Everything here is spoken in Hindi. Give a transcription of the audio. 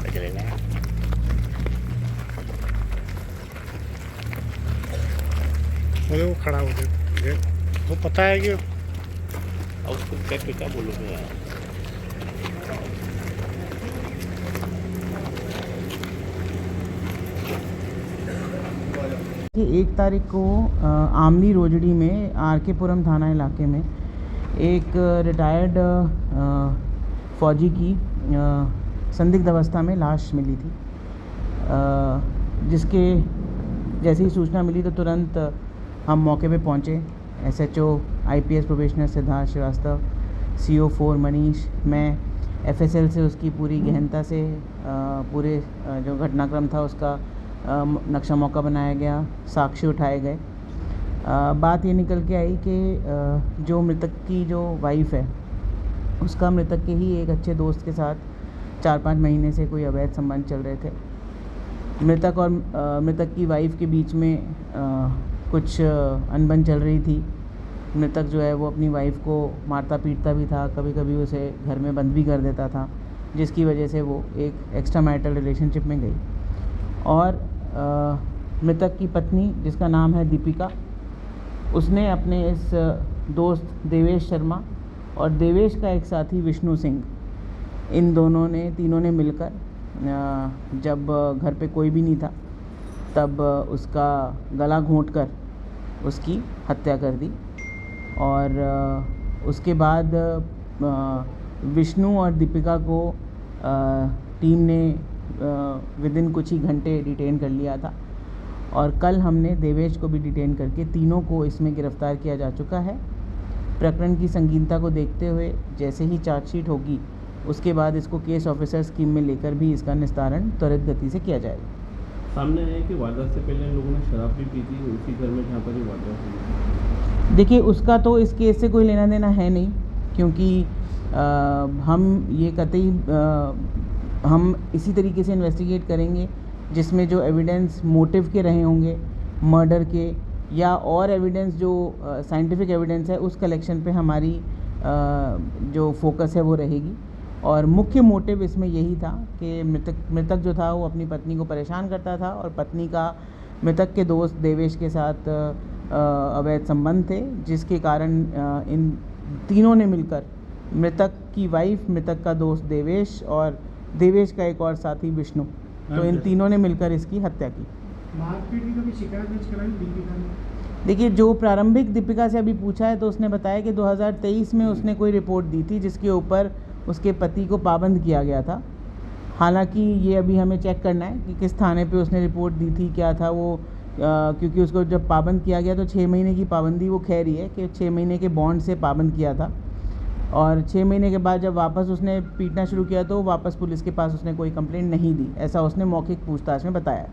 चलेगा वो खड़ा हो गया, वो पता है कि और उसको कैसे क्या बोलूँगा यार। कि 1 तारीख को आमली रोजड़ी में आर.के. पुरम थाना इलाके में एक रिटायर्ड फौजी की संदिग्ध अवस्था में लाश मिली थी, जिसके जैसे ही सूचना मिली तो तुरंत हम मौके पे पहुंचे। SHO IPS probationer Siddharth Srivastava, CO 4 Manish, मैं एफएसएल से उसकी पूरी गहनता से पूरे जो घटनाक्रम था उसका नक्शा मौका बनाया गया, साक्ष्य उठाए गए। बात ये निकल के आई कि जो मृतक की जो वाइफ़ है उसका मृतक के ही एक अच्छे दोस्त के साथ 4-5 महीने से कोई अवैध संबंध चल रहे थे। मृतक और मृतक की वाइफ़ के बीच में कुछ अनबन चल रही थी। मृतक जो है वो अपनी वाइफ़ को मारता पीटता भी था, कभी कभी उसे घर में बंद भी कर देता था, जिसकी वजह से वो एक एक्स्ट्रा मैरिटल रिलेशनशिप में गई। और मृतक की पत्नी जिसका नाम है दीपिका, उसने अपने इस दोस्त देवेश शर्मा और देवेश का एक साथी विष्णु सिंह, इन तीनों ने मिलकर जब घर पे कोई भी नहीं था तब उसका गला घोंटकर उसकी हत्या कर दी। और उसके बाद विष्णु और दीपिका को टीम ने विदिन कुछ ही घंटे डिटेन कर लिया था और कल हमने देवेश को भी डिटेन करके तीनों को इसमें गिरफ़्तार किया जा चुका है। प्रकरण की संगीनता को देखते हुए जैसे ही चार्जशीट होगी उसके बाद इसको केस ऑफिसर स्कीम में लेकर भी इसका निस्तारण त्वरित गति से किया जाएगा। सामने आया कि वारदात से पहले इन लोगों ने शराब भी पी थी उसी घर में जहाँ पर ये वारदात हुई। देखिए, उसका तो इस केस से कोई लेना देना है नहीं, क्योंकि हम ये कतई हम इसी तरीके से इन्वेस्टिगेट करेंगे जिसमें जो एविडेंस मोटिव के रहे होंगे, मर्डर के या और एविडेंस जो साइंटिफिक एविडेंस है, उस कलेक्शन पे हमारी जो फोकस है वो रहेगी। और मुख्य मोटिव इसमें यही था कि मृतक जो था वो अपनी पत्नी को परेशान करता था और पत्नी का मृतक के दोस्त देवेश के साथ अवैध संबंध थे, जिसके कारण इन तीनों ने मिलकर मृतक की वाइफ, मृतक का दोस्त देवेश और देवेश का एक और साथी विष्णु, तो इन तीनों ने मिलकर इसकी हत्या की। मारपीट की कभी शिकायत दर्ज कराई दीपिका ने? देखिए, जो प्रारंभिक दीपिका से अभी पूछा है तो उसने बताया कि 2023 में उसने कोई रिपोर्ट दी थी जिसके ऊपर उसके पति को पाबंद किया गया था। हालांकि ये अभी हमें चेक करना है कि किस थाने पे उसने रिपोर्ट दी थी, क्या था वो, क्योंकि उसको जब पाबंद किया गया तो 6 महीने की पाबंदी वो खैर ही है कि 6 महीने के बॉन्ड से पाबंद किया था। और 6 महीने के बाद जब वापस उसने पीटना शुरू किया तो वापस पुलिस के पास उसने कोई कंप्लेंट नहीं दी, ऐसा उसने मौखिक पूछताछ में बताया।